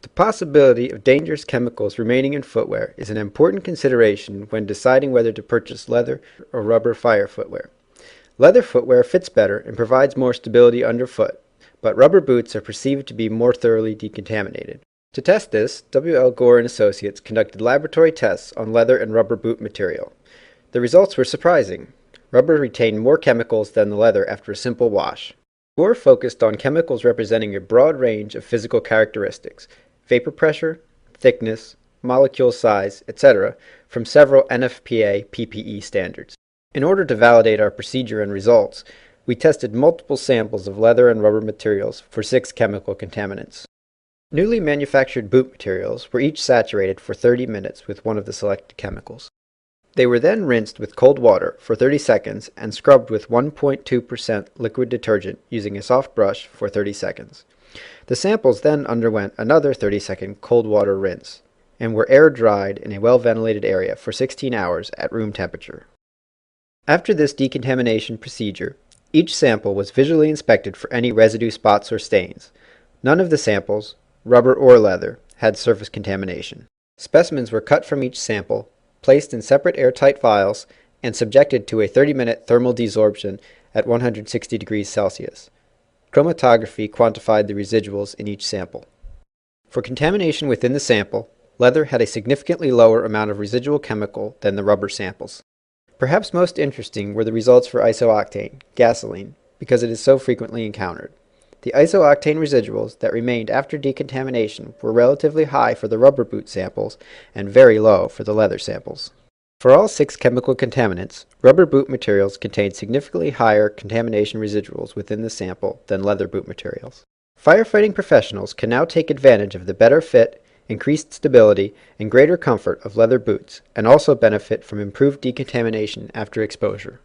The possibility of dangerous chemicals remaining in footwear is an important consideration when deciding whether to purchase leather or rubber fire footwear. Leather footwear fits better and provides more stability underfoot, but rubber boots are perceived to be more thoroughly decontaminated. To test this, W.L. Gore and Associates conducted laboratory tests on leather and rubber boot material. The results were surprising. Rubber retained more chemicals than the leather after a simple wash. Gore focused on chemicals representing a broad range of physical characteristics, vapor pressure, thickness, molecule size, etc., from several NFPA PPE standards. In order to validate our procedure and results, we tested multiple samples of leather and rubber materials for 6 chemical contaminants. Newly manufactured boot materials were each saturated for 30 minutes with one of the selected chemicals. They were then rinsed with cold water for 30 seconds and scrubbed with 1.2% liquid detergent using a soft brush for 30 seconds. The samples then underwent another 30-second cold water rinse and were air-dried in a well-ventilated area for 16 hours at room temperature. After this decontamination procedure, each sample was visually inspected for any residue spots or stains. None of the samples, rubber or leather, had surface contamination. Specimens were cut from each sample, placed in separate airtight vials, and subjected to a 30-minute thermal desorption at 160 degrees Celsius. Chromatography quantified the residuals in each sample. For contamination within the sample, leather had a significantly lower amount of residual chemical than the rubber samples. Perhaps most interesting were the results for isooctane, gasoline, because it is so frequently encountered. The isooctane residuals that remained after decontamination were relatively high for the rubber boot samples and very low for the leather samples. For all 6 chemical contaminants, rubber boot materials contained significantly higher contamination residuals within the sample than leather boot materials. Firefighting professionals can now take advantage of the better fit, increased stability, and greater comfort of leather boots, and also benefit from improved decontamination after exposure.